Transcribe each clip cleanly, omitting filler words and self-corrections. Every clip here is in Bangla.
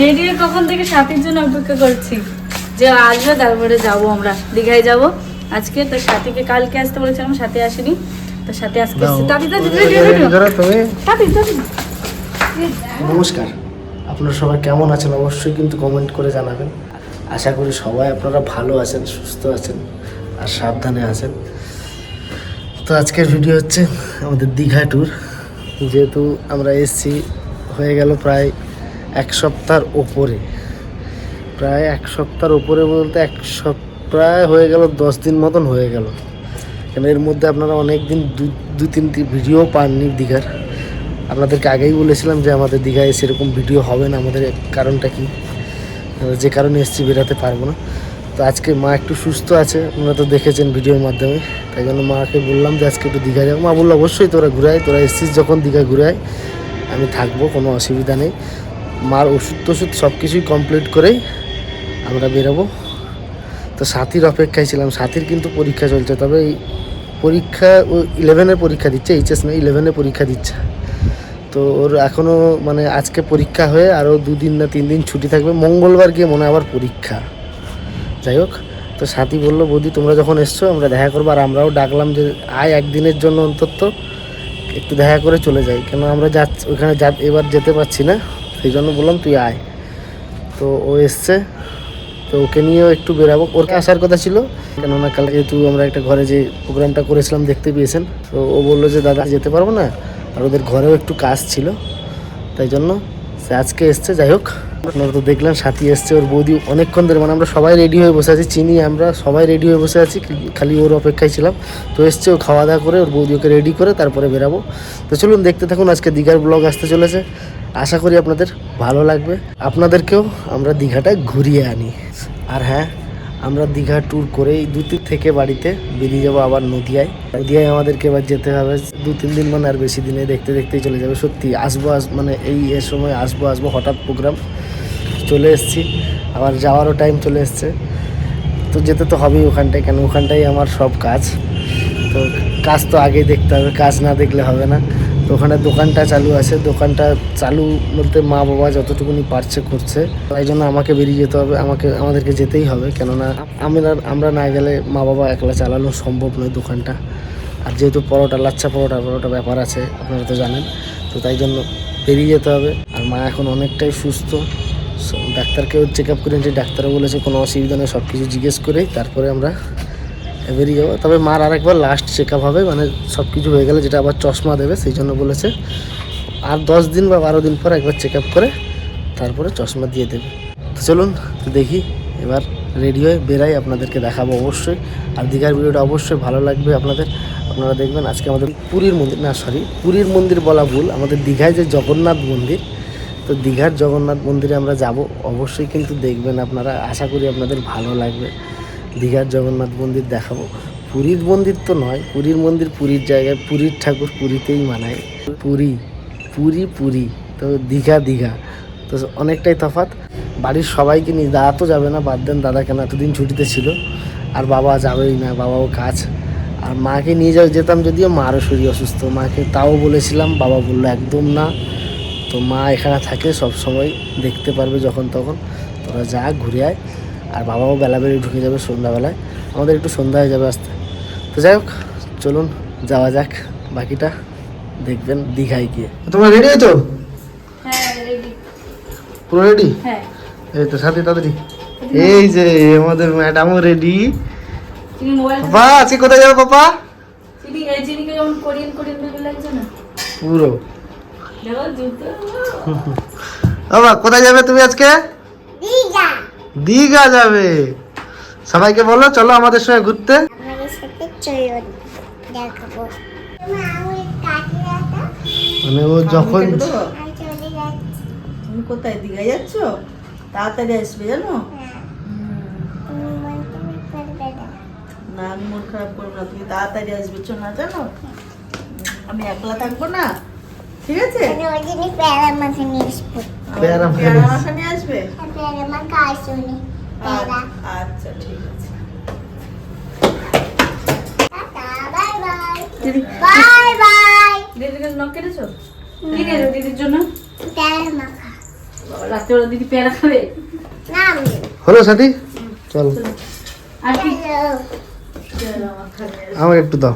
রেডি কখন থেকে সাথীর জন্য অপেক্ষা করছি যে আসবে, তারপরে যাবো আমরা দীঘায় যাব আজকে। তো সাথীকে কালকে আসতে বলেছিলাম, সাথী আসেনি, তো সাথী আজকে এসেছে। নমস্কার, আপনারা সবাই কেমন আছেন অবশ্যই কিন্তু কমেন্ট করে জানাবেন। আশা করি সবাই আপনারা ভালো আছেন, সুস্থ আছেন আর সাবধানে আছেন। তো আজকের ভিডিও হচ্ছে আমাদের দীঘা ট্যুর। যেহেতু আমরা এসেছি হয়ে গেল প্রায় এক সপ্তাহের ওপরে, বলতে প্রায় হয়ে গেল 10 দিন মতন হয়ে গেল। কেন এর মধ্যে আপনারা অনেক দিন দু তিনটি ভিডিও পাননি দীঘার। আপনাদেরকে আগেই বলেছিলাম যে আমাদের দীঘায় সেরকম ভিডিও হবে না। আমাদের কারণটা কি, যে কারণে এসেছি বেরোতে পারবো না। তো আজকে মা একটু সুস্থ আছে, আপনারা তো দেখেছেন ভিডিওর মাধ্যমে। তাই জন্য মাকে বললাম যে আজকে একটু দীঘা যাবো। মা বললো অবশ্যই তোরা ঘুরাই, তোরা এসছিস যখন দীঘা ঘুরাই, আমি থাকবো, কোনো অসুবিধা নেই। মার ওষুধ সব কিছুই কমপ্লিট করেই আমরা বেরোবো। তো সাথীর অপেক্ষায় ছিলাম। সাথীর কিন্তু পরীক্ষা চলছে, তবে এই পরীক্ষা ও 11-এর পরীক্ষা দিচ্ছে, এইচএস নয় 11-এর পরীক্ষা দিচ্ছে। তো ওর এখনও মানে আজকে পরীক্ষা হয়ে আরও 2 দিন না 3 দিন ছুটি থাকবে, মঙ্গলবার গিয়ে মনে হয় আবার পরীক্ষা। যাই হোক, তো সাথী বললো বৌদি তোমরা যখন এসছো আমরা দেখা করবো। আর আমরাও ডাকলাম যে আয় একদিনের জন্য অন্তত একটু দেখা করে চলে যাই, কেন আমরা ওইখানে এবার যেতে পারছি না, সেই জন্য বললাম তুই আয়। তো ও এসছে, তো ওকে নিয়েও একটু বেরাবো। ওর আসার কথা ছিল, কেননা কালকে যেহেতু আমরা একটা ঘরে যে প্রোগ্রামটা করেছিলাম দেখতে পেয়েছেন। তো ও বললো যে দাদা যেতে পারবো না, আর ওদের ঘরেও একটু কাজ ছিল, তাই জন্য সে আজকে এসছে। যাই হোক, আপনারা তো দেখলেন সাথী এসছে, ওর বৌদি অনেকক্ষণ ধরে, মানে আমরা সবাই রেডি হয়ে বসে আছি, আমরা সবাই রেডি হয়ে বসে আছি, খালি ওর অপেক্ষায় ছিলাম। তো এসছে, ও খাওয়া দাওয়া করে ওর বৌদি ওকে রেডি করে তারপরে বেরাবো। তো চলুন দেখতে থাকুন, আজকে দীঘার ব্লগ আসতে চলেছে। আশা করি আপনাদের ভালো লাগবে, আপনাদেরকেও আমরা দীঘাটা ঘুরিয়ে আনি। আর হ্যাঁ, আমরা দীঘা ট্যুর করেই 2 থেকে বাড়িতে বেরিয়ে যাবো আবার নদিয়ায়। আমাদেরকে এবার যেতে হবে 2-3 দিন, মানে আর বেশি দিনে দেখতে দেখতেই চলে যাবে। সত্যি মানে এর সময় আসবো হঠাৎ প্রোগ্রাম চলে এসেছি, আবার যাওয়ারও টাইম চলে এসছে। তো যেতে তো হবেই ওখানটায়, কেন ওখানটাই আমার সব কাজ। তো কাজ তো আগেই দেখতে হবে, কাজ না দেখলে হবে না। তো ওখানে দোকানটা চালু আছে, দোকানটা চালু বলতে মা বাবা যতটুকুনি পারছে করছে, তাই জন্য আমাকে বেরিয়ে যেতে হবে, আমাদেরকে যেতেই হবে। কেননা আমরা না গেলে মা বাবা একলা চালানো সম্ভব নয় দোকানটা। আর যেহেতু লাচ্ছা পরোটা ব্যাপার আছে, আপনারা তো জানেন, তো তাই জন্য বেরিয়ে যেতে হবে। আর মা এখন অনেকটাই সুস্থ, ডাক্তারকেও চেক আপ করে নিয়েছি, ডাক্তারও বলেছে কোনো অসুবিধা নেই, সব কিছু জিজ্ঞেস করেই তারপরে আমরা বেরিয়ে যাবো। তবে মার আর একবার লাস্ট চেক আপ হবে, মানে সব কিছু হয়ে গেলে যেটা আবার চশমা দেবে, সেই জন্য বলেছে আর 10 দিন বা 12 দিন পর একবার চেক আপ করে তারপরে চশমা দিয়ে দেবে। তো চলুন দেখি, এবার রেডি হয়ে বেরাই, আপনাদেরকে দেখাবো অবশ্যই। আর দীঘার ভিডিওটা অবশ্যই ভালো লাগবে আপনারা দেখবেন। আজকে আমাদের পুরীর মন্দির বলা ভুল, আমাদের দীঘায় যে জগন্নাথ মন্দির, তো দীঘার জগন্নাথ মন্দিরে আমরা যাব, অবশ্যই কিন্তু দেখবেন আপনারা। আশা করি আপনাদের ভালো লাগবে। দীঘার জগন্নাথ মন্দির দেখাবো। পুরীর মন্দির তো নয়, পুরীর মন্দির পুরীর জায়গায়, পুরীর ঠাকুর পুরীতেই মানায়। পুরী তো দীঘা তো অনেকটাই তফাৎ। বাড়ির সবাইকে নিয়ে, দাদা তো যাবে না, বাদ দেন, দাদা কেন এতদিন ছুটিতে ছিল, আর বাবা যাবেই না, বাবাও কাজ। আর মাকে নিয়ে যেতাম, যদিও মারও শরীর অসুস্থ, মাকে তাও বলেছিলাম, বাবা বললো একদম না। তো মা এখানে থাকে সব সময়, দেখতে পারবে যখন তখন, তোরা যা ঘুরে আয়। আর বাবাও বেলাবেলি ঢুকে যাবে সন্ধ্যাবেলায়, আমাদের একটু সন্ধ্যা হয়ে যাবে আসতে। তো যাই হোক, চলুন যাওয়া যাক, বাকিটা দেখবেন দীঘায় গিয়ে। তোমরা রেডি হয়েছো? হ্যাঁ রেডি, পুরো রেডি? হ্যাঁ। এই তো সাথে তাড়াতাড়ি, এই যে আমাদের ম্যাডামও রেডি। পাপা আজকে কোথায় যাবে পাপা? পুরো বাবা কোথায় যাবে তুমি আজকে? দীঘা যাবে। সবাইকে বলো চলো আমাদের সঙ্গে ঘুরতে। মানে ও যখন তুমি কোথায় দীঘা যাচ্ছ? তাড়াতাড়ি আসবে জানো না, আমি মন খারাপ করবো না, তুমি তাড়াতাড়ি আসবে না জানো, আমি একলা থাকবো না, ঠিক আছে? পেয়ারা মাখা নিয়ে আসবে, আচ্ছা ঠিক আছে। দিদির কাছে নখ কেটেছো? কি নিয়ে দিদির জন্য? রাত্রেবেলা দিদি পেয়ারা খাবে। হলো সাথী, চল আর কি আমার একটু দাও,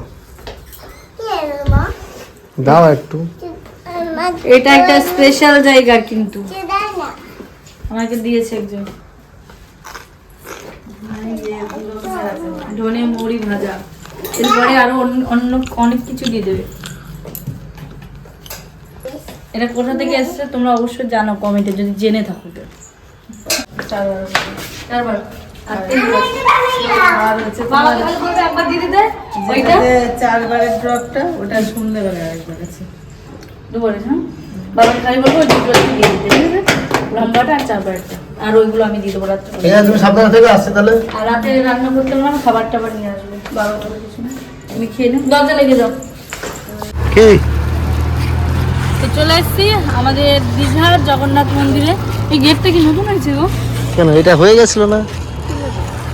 দাও একটু। এটা একটা স্পেশাল জায়গা কিন্তু আমাকে দিয়েছে একজন। ধনে মুড়ি ভাজা, এরপরে আরো অন্য অনেক কিছু দিয়ে দেবে। এটা কোথা থেকে এসেছে তোমরা অবশ্যই জানো কমেন্টে, যদি জেনে থাকো তো। চারবার আর তিনবার। আর হচ্ছে বাবা খালি বলবে একবার দিয়ে দিতে, ওইটা 4 বারের ড্রপটা ওটা সন্ধ্যেবেলা একবার আছে। দুবারে। হ্যাঁ, বাবা খালি বলবো ওই দুটো দিয়ে দিতে, ঠিক আছে? লম্বাটা আর চারবারটা, আর ওইগুলো আমি দিয়ে দেবো রাত্রে। ঠিক আছে, তুমি সাবধানে থেকে আসছে তাহলে। আর রাতে রান্না করতে পারলাম, খাবার টাবার নিয়ে আসবে বাবা, কোনো কিছু না। তুমি খেয়ে নিও, দরজা লেগে যাও। কি তো চলে এসেছি আমাদের দীঘার জগন্নাথ মন্দিরে। এই গেটটা কি নতুন হয়েছে গো? কেন, এটা হয়ে গেছিল না?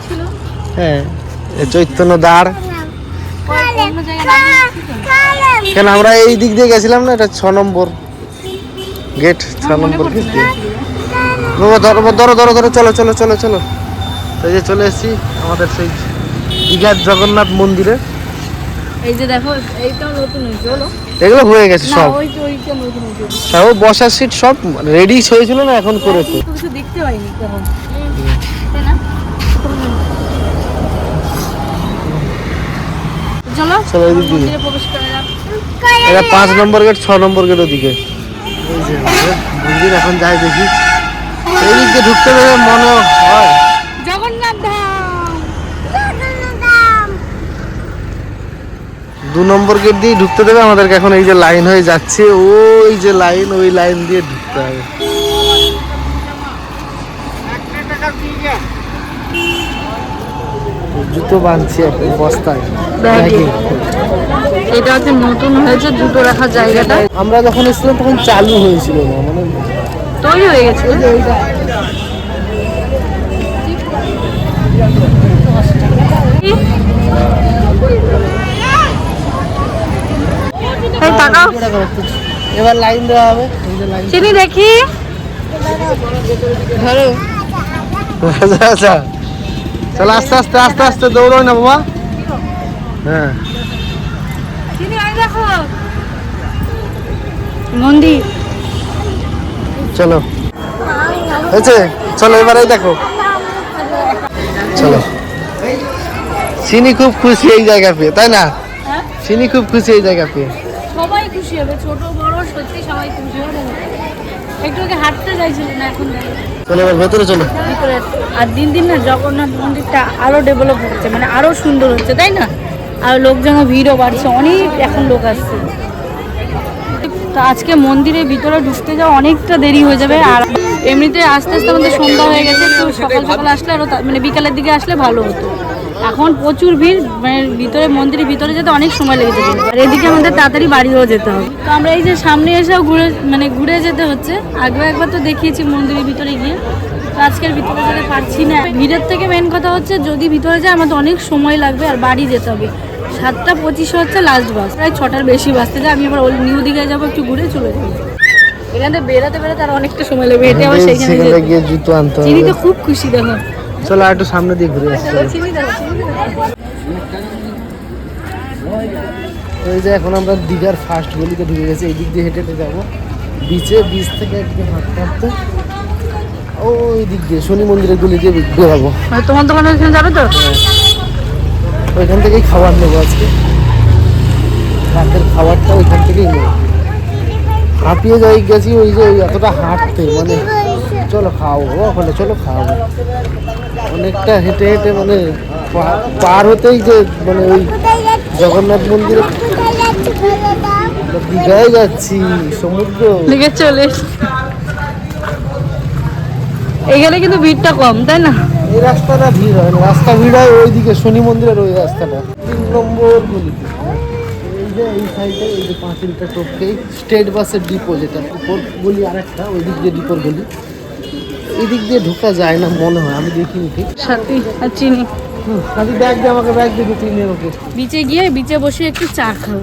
ছিল হ্যাঁ, চৈতন্য দ্বার। অন্য জায়গায় কেন, আমরা এই দিক দিয়ে গেছিলাম না, এটা 6 নম্বর গেট, 6 নম্বর গেট দিয়ে। ধরো ধরো ধরো ধরো, চলো চলো চলো চলো। তো এই যে চলে এসেছি আমাদের সেই দীঘার জগন্নাথ মন্দিরে। এই যে দেখো, এইটাও নতুন হয়েছে। বলো এগুলো হয়ে গেছে না, সব, ওইটা নতুন হয়েছে। সব বসার সিট সব রেডি হয়েছিল না, এখন করেছে। কিন্তু কিছু দেখতে পাইনি তখন, তাই না? চলো চলো এই দিক দিয়ে। মন্দিরে প্রবেশ করা যাক। এটা 5 নম্বর গেট, 6 নম্বর গেট ওদিকে। এই যে আমাদের মন্দির, এখন যাই দেখি। এই দিক দিয়ে ঢুকতে দেবে মনে হয়। জগন্নাথ ধাম। 2 নম্বর গেট দিয়ে ঢুকতে দেবে আমাদেরকে। এখন এই যে লাইন হয়ে যাচ্ছে, ওই যে লাইন, ওই লাইন দিয়ে ঢুকতে হবে। জুতো বাঁধছি একটা বস্তায় ব্যাগে। এটা হচ্ছে নতুন হয়েছে জুতো রাখার জায়গাটা, আমরা যখন এসেছিলাম তখন চালু হয়েছিল না, মানে তৈরি হয়ে গেছে। এই তাকাও, এবার লাইন দেওয়া হবে। এই যে লাইন, চিনি দেখি। ধরো আচ্ছা আচ্ছা, চলো আস্তে আস্তে আস্তে আস্তে, দৌড়ো না বাবা। হ্যাঁ, চিনি, আই দেখো মন্দির। চলো হয়েছে, চলো এবার এই দেখো, চলো। চিনি খুব খুশি এই জায়গা পেয়ে, তাই না? হ্যাঁ, চিনি খুব খুশি এই জায়গা পেয়ে। সবাই খুশি হবে, ছোট বড় সত্যি সবাই খুশি হবে। একটু আগে হাঁটতে চাইছিল না, এখন যাই। চলো এবার ভেতরে চলো। ভিতরে আর দিন দিন না জগন্নাথ মন্দিরটা আরো ডেভেলপ হচ্ছে, মানে আরো সুন্দর হচ্ছে, তাই না? আর লোকজন ভিড়ও বাড়ছে, অনেক এখন লোক আসছে। তো আজকে মন্দিরের ভিতরে ঢুকতে যাওয়া অনেকটা দেরি হয়ে যাবে। আর এমনিতে আস্তে আস্তে আমাদের সন্ধ্যা হয়ে গেছে, তো সকাল সকাল আসলে আরো মানে বিকালের দিকে আসলে ভালো হতো। এখন প্রচুর ভিড়, মানে ভিতরে মন্দিরের ভিতরে যেতে অনেক সময় লেগে যাবে। আর এদিকে আমাদের তাড়াতাড়ি বাড়িও যেতে হবে। তো আমরা এই যে সামনে এসেও ঘুরে যেতে হচ্ছে। আগেও একবার তো দেখিয়েছি মন্দিরের ভিতরে গিয়ে, তো আজকের ভিতরে যেতে পারছি না। ভিড়ের থেকে মেন কথা হচ্ছে যদি ভিতরে যায় আমাদের অনেক সময় লাগবে, আর বাড়ি যেতে হবে। 7:25 হচ্ছে লাস্ট বাস, প্রায় 6টার বেশি বাসতে যায়। আমি আবার নিউ দীঘায় যাবো, একটু ঘুরে চলে যাবো। এখানে বেরোতে আর অনেকটা সময় লাগবে, হেঁটে আবার সেইখানে সেখানে গিয়ে জুতো আনতে চিনি হবে। তো খুব খুশি দেখো। চলো আর একটু সামনে দিয়ে ঘুরে আসছি। চিনি দেখো, চিনি দেখো। এই যে এখন আমরা দীঘার ফার্স্ট গলিতে ঢুকে গেছি, এই দিক দিয়ে হেঁটে হেঁটে যাবো বিচে। বিচ থেকে একদিকে হাঁটতে হাঁটতে ওই দিক দিয়ে শনি মন্দিরের গলি দিয়ে বেরোবো। মানে তোমার দোকানে ওইখানে যাবে তো? ওইখান থেকেই খাবার নেবো আজকে, রাতের খাবারটা ওইখান থেকেই নেবো। হাঁপিয়ে যাই গেছি, ওই যে ওই এতটা হাঁটতে, মানে চলো খাওয়াবো ওখানে, চলো খাওয়াবো। অনেকটা হেঁটে হেঁটে মানে পার হতেই যে মানে ওই জগন্নাথ মন্দিরে, দীঘায় যাচ্ছি, সমুদ্র দিকে চলে এখানে কিন্তু ভিড়টা কম, তাই না? এই রাস্তাটা ভিড় হয় না, রাস্তা ভিড় হয় ওইদিকে শনি মন্দিরের ওই রাস্তাটা 3 নম্বর গলিতে। এই যে এই সাইডে এই যে পাঁচিলটা টপকেই স্টেট বাসের ডিপো, যেটা উপর গলি আর একটা, ওই দিক দিয়ে ডিপোর গলি। এই দিক দিয়ে ঢোকা যায় না মনে হয়, আমি দেখিনি ঠিক। সাথী আর চিনি। সাথী ব্যাগ দিয়ে, আমাকে ব্যাগ দিয়ে চিনি ওকে। বিচে গিয়ে বিচে বসে একটু চা খাবো।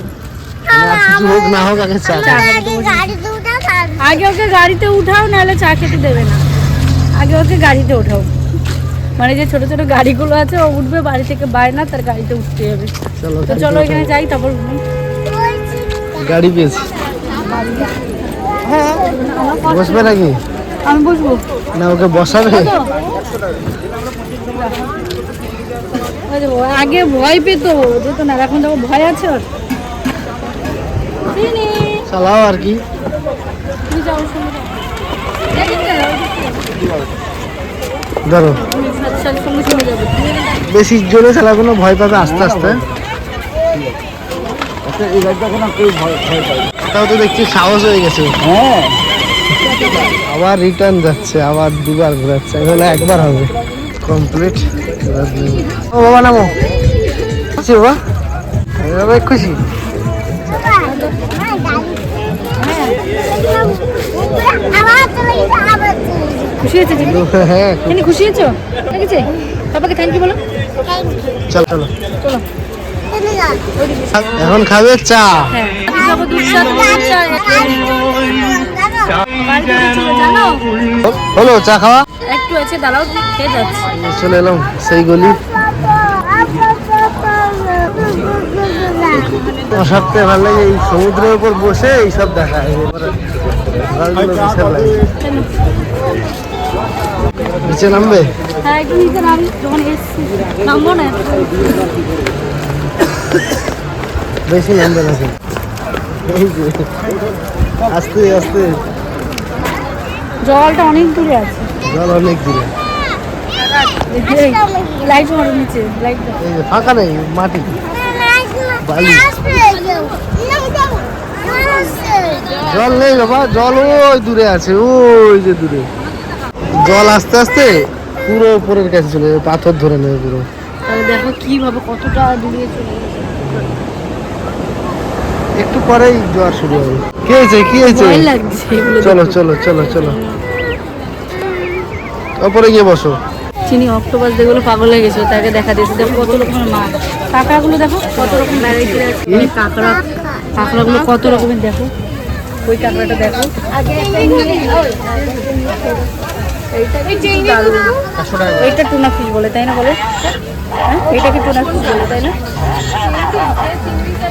আর কিছু হোক না হোক আগে চা খাবো। আগে ওকে গাড়িতে উঠাও, নাহলে চা খেতে দেবে না। আগে ওকে গাড়িতে ওঠাও, মানে যে ছোট ছোট গাড়িগুলো আছে ও উঠবে বাড়ি থেকে, বায়না তার গাড়িতে উঠতে হবে। চলো তো চলো এখানে যাই, তারপর ঘুমি। গাড়ি পেয়েছি। বসবে নাকি? আমি বসবো না ওকে বসাবে? আগে ভয় পেতো, যেত না, এখন তো ভয় আছে ওর। চালাও আর কি। ধরো বেশি জোরে চালাবো না, ভয় পাবে আস্তে আস্তে। তাও তো দেখছি সাহস হয়ে গেছে। হ্যাঁ আবার রিটার্ন যাচ্ছে, আবার দুবার ঘোরাচ্ছে, এখানে একবার হবে কমপ্লিট। ও বাবা নামো। খুশি বাবা? বাবা খুশি? খুশি হয়েছে? হ্যাঁ খুশি হয়েছো? ঠিক আছে, পাপাকে থ্যাংক ইউ বলো। চলো চলো চলো এখন খাবে চা। হ্যাঁ খাবো দুধ চা, জানো হলো চা খাওয়া? একটু আছে, দাঁড়াও খেয়ে যাচ্ছে। চলে এলাম সেই গলি। আমার সবথেকে ভালো লাগে এই সমুদ্রের উপর বসে এইসব দেখা। নিচে নামবে? হ্যাঁ একটু নিচে নামি, যখন এসছি নামবো না। বেশি নামবে না, এই যে আস্তে আস্তে। জলটা অনেক দূরে আছে, জল অনেক দূরে। লাইট মারো নিচে, লাইট এই যে ফাঁকা নেই, মাটি বালি। জল নেই বাবা, জল ওই দূরে আছে, ওই যে দূরে। জল আস্তে আস্তে পুরো উপরের কাছে চলে যাবে, পাথর ধরে নেবে পুরো। তাহলে দেখো কিভাবে কতটা দূরে চলে গেছে। একটু পরেই জোয়ার শুরু হবে। কি হয়েছে কি হয়েছে? ভয় লাগছে এগুলো চলো চলো চলো চলো, ওপরে গিয়ে বসো। চিনি অক্টোপাস যেগুলো পাগল হয়ে গেছে, তাকে দেখা দিয়েছে। দেখো কত রকমের মাছ, কাঁকড়াগুলো দেখো কত রকম ভ্যারাইটি আছে। কাঁকড়াগুলো কত রকমের, দেখো ওই কাঁকড়াটা দেখো। এইটা টুনা ফিশ বলে, তাই না? বলে হ্যাঁ, এইটাকে টুনা ফিশ বলে, তাই না?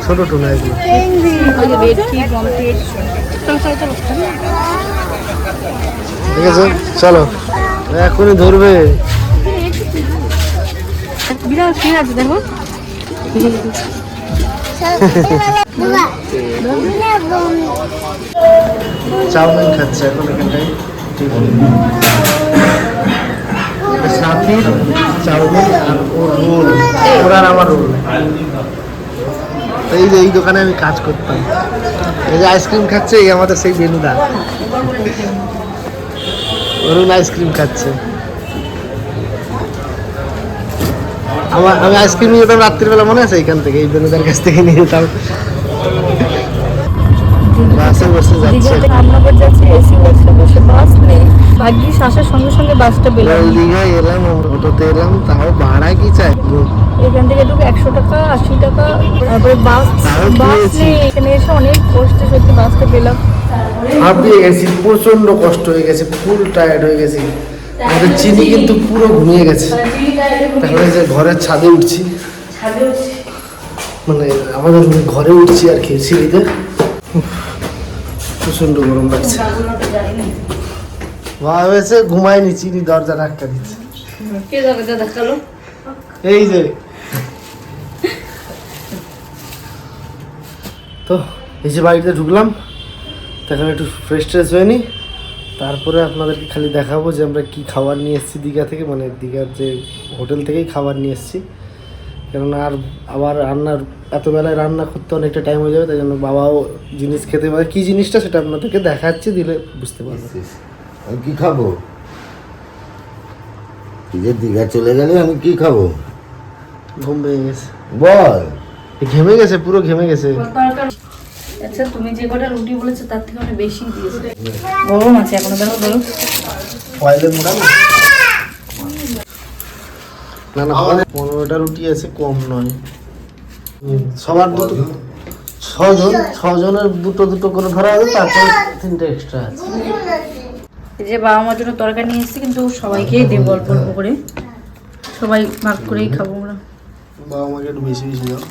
ছোট টুনা এগুলো। ওই যে ভেটকি, পমফ্রেট। চলো চলো চলো, ঠিক আছে চলো, এখনই ধরবে। বিরাট ফিশ আছে দেখো। চাউমিন খাচ্ছে এখন এখানটায়। সাথীর চাউমিন আর ওর রোল, ওর আর আমার রোল। এই যে এই দোকানে আমি কাজ করতাম। এই যে আইসক্রিম খাচ্ছে, এই আমাদের সেই বেনুদা। অরুণ আইসক্রিম খাচ্ছে। আমি আইসক্রিম নিয়ে যেতাম রাত্রিবেলা, মনে আছে? এইখান থেকে, এই বেনুদার কাছ থেকে নিয়ে যেতাম। বাসে বসে যাচ্ছে, রামনগর যাচ্ছে, এসি বাসে বসে, বাস নেই। ভাগ্যিস আসার সঙ্গে সঙ্গে বাসটা পেলাম। দীঘায় এলাম, অটোতে এলাম, তাও ভাড়া কি চাই? এখান থেকে ঢুকে 100 টাকা 80 টাকা, তারপরে বাস নেই। এখানে এসে অনেক কষ্টে সত্যি বাসটা পেলাম। হাঁপিয়ে গেছি, প্রচন্ড কষ্ট হয়ে গেছে, ফুল টায়ার্ড হয়ে গেছি। আমাদের চিনি কিন্তু পুরো ঘুমিয়ে গেছে। তারপরে যে ঘরের ছাদে উঠছি, মানে আমাদের ঘরে উঠছি আর কি, সিঁড়িতে। প্রচন্ড গরম লাগছে। হয়েছে ঘুমায়নি, চিনি দরজা ধাক্কা দিচ্ছে। কে দরজা ধাক্কালো? এই যে তো এই যে বাড়িতে ঢুকলাম, তখন একটু ফ্রেশ ট্রেশ হয়ে নি, তারপরে আপনাদেরকে খালি দেখাবো যে আমরা কি খাবার নিয়ে এসেছি দীঘা থেকে, মানে দীঘার যে হোটেল থেকেই খাবার নিয়ে এসেছি। কেননা আর আবার রান্নার এত বেলায় রান্না করতে অনেকটা টাইম হয়ে যাবে, তাই জন্য বাবাও জিনিস খেতে পারে। কী জিনিসটা সেটা আপনাদেরকে দেখাচ্ছি, দিলে বুঝতে পারবেন। আমি কি খাবো? তুই যে দীঘা চলে গেলে আমি কি খাবো? ঘুম ভেঙে গেছে, বল। ঘেমে গেছে, পুরো ঘেমে গেছে। আচ্ছা তুমি যে কটা রুটি বলেছো তার থেকে অনেক বেশি দিয়েছো। গরম আছে এখনো, দেখো ধরো। ফয়েলে মোড়া না, না 15টা রুটি আছে, কম নয়। সবার দুটো, ছজনের দুটো দুটো করে ধরা হবে, তারপর 3টে এক্সট্রা আছে। এই যে বাবা মার জন্য তরকারি নিয়ে এসেছি, কিন্তু সবাইকেই দেবো অল্প অল্প করে, সবাই ভাগ করেই খাবো আমরা। বাবা মাকে একটু বেশি বেশি দাও।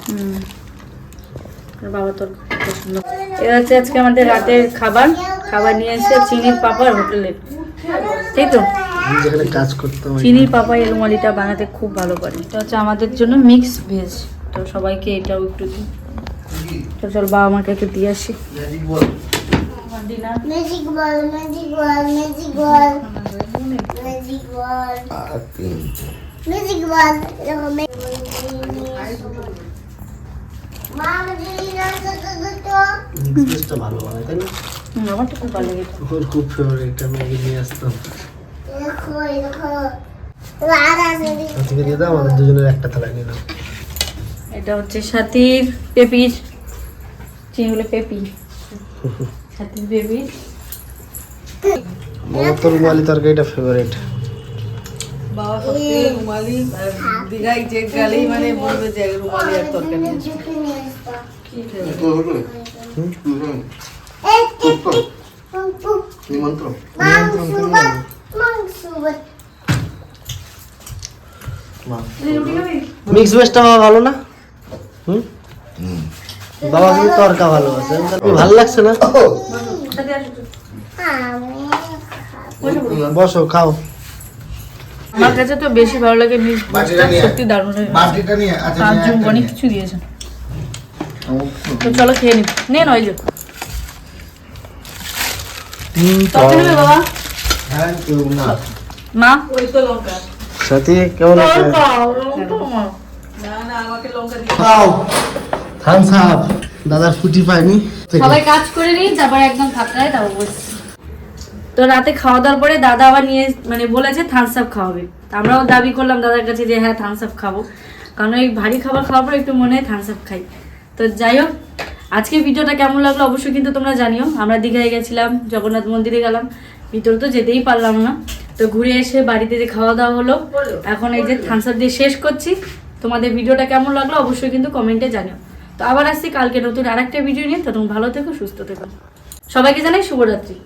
বাবা তোর পছন্দ। এটা হচ্ছে আজকে আমাদের রাতের খাবার। খাবার নিয়ে এসে চিনির পাপার হোটেলের, তাই তো? আমি যেখানে কাজ করতাম চিনির পাপা এই রুমালিটা বানাতে খুব ভালো পারে। এটা হচ্ছে আমাদের জন্য মিক্স ভেজ, তো সবাইকে এটাও একটু দিই। তো চল বাবা মাকে একটু দিয়ে আসি। Magic ball. Magic ball, magic ball, magic ball, magic ball, আর 3টে। magic ball. এরকম মা মুঝে না তো মিক্সটা ভালো বানায়, তাই না? আমার তো খুব ভালো লাগে। ওর খুব ফেভারিট, আমি আগে নিয়ে আসতাম। দেখো দেখো রাধা সেদি তুমি দিয়ে দাও, আমাদের দুজনের একটা থালায় নিয়ে নাও। এটা হচ্ছে সাথীর পেপির, চিনি হলো পেপি, সাথীর পেপির। বাবা তোর রুমালি তরকারিটা ফেভারিট। বাবা সত্যি রুমালি আর দীঘায় যে গালেই মানে বলবে যে রুমালি আর তরকারি আছে। ঝুঁকে নিয়ে আসতো নিমন্ত্রণ। মিক্স ভেজটা বাবা ভালো না? হুম, বাবা কিন্তু তরকা ভালোবাসে। ভালো লাগছে না? বসো খাও। আমার কাছে তো বেশি ভালো লাগে মিক্স ভেজটা, সত্যি দারুণ লাগে। বাটিটা নিয়ে আচ্ছা কাজু অনেক কিছু দিয়েছে। তো চলো খেয়ে নি, নে নয় যে তরকারি নেবে বাবা। হ্যাঁ কেউ না। মা ওই তো লঙ্কা। সাথী কেমন আছে? না না আমাকে লঙ্কা দিয়ে খাও। Thums Up. দাদার ফুটি পাইনি। সবাই কাজ করে নিই, তারপর একদম ফাঁকায় তারপর বসছি। তো রাতে খাওয়া দাওয়ার পরে দাদা আবার নিয়ে মানে বলেছে থামস আপ খাওয়াবে। তা আমরাও দাবি করলাম দাদার কাছে যে হ্যাঁ থামস আপ খাবো, কারণ এই ভারী খাবার খাওয়ার পরে একটু মনে হয় থামস আপ খাই। তো যাই হোক, আজকে ভিডিওটা কেমন লাগলো অবশ্যই কিন্তু তোমরা জানিও। আমরা দীঘায় গেছিলাম, জগন্নাথ মন্দিরে গেলাম, ভিতরে তো যেতেই পারলাম না। তো ঘুরে এসে বাড়িতে যে খাওয়া দাওয়া হলো, এখন এই যে থামস আপ দিয়ে শেষ করছি। তোমাদের ভিডিওটা কেমন লাগলো অবশ্যই কিন্তু কমেন্টে জানিও। তো আবার আসছি কালকে নতুন আরেকটা ভিডিও নিয়ে। তো তোমরা ভালো থেকো, সুস্থ থেকো। সবাইকে জানাই শুভরাত্রি।